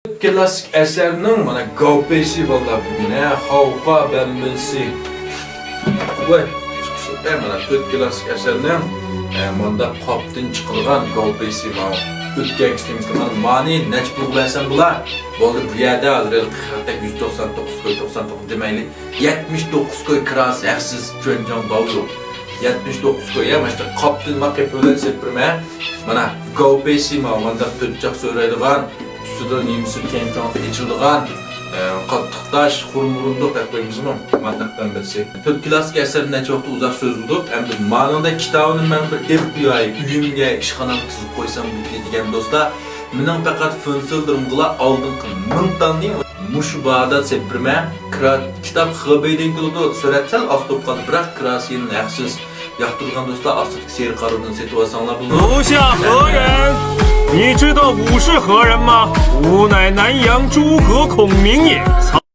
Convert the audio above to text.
Klasik eserinin mana gavpesi valla bugüne havva benbesi. Vay, ben mana klasik eserinin manda kaptın çıkılgan gavpesi ma. Ötken kısmından mani neç bulursan bular. Oldu bu yerde alır. Hatta 199 koy 99 demeyli. 79 koy kras yaksız köncan balı. 79 koy ya işte kaptın ma kepöler sepirme. Mana gavpesi ma manda tutacak söylediğin. Üstüden nimsi kentten içildiğin qattiqtaş, hurmurunduq deb qo'ymizmi? Mandaqdan bilsek. To'rt klassik eser necha vaqt uzoq so'zildi. Endi ma'noda kitobini men bir FBI uyimga ishxonam tuzib qo'ysam degan do'stlar, mening faqat funsildirimga oldingi mingtonni mush ba'da sepirma kitob xabaydan keldi, suratsal ostib qoldi. Biroq krasini yaxshisiz yoqtirgan do'stlar, ostidagi seri qarodan setib olsanglar bo'ladi. 楼下何人？你知道吾是何人吗？吾乃南阳诸葛孔明也。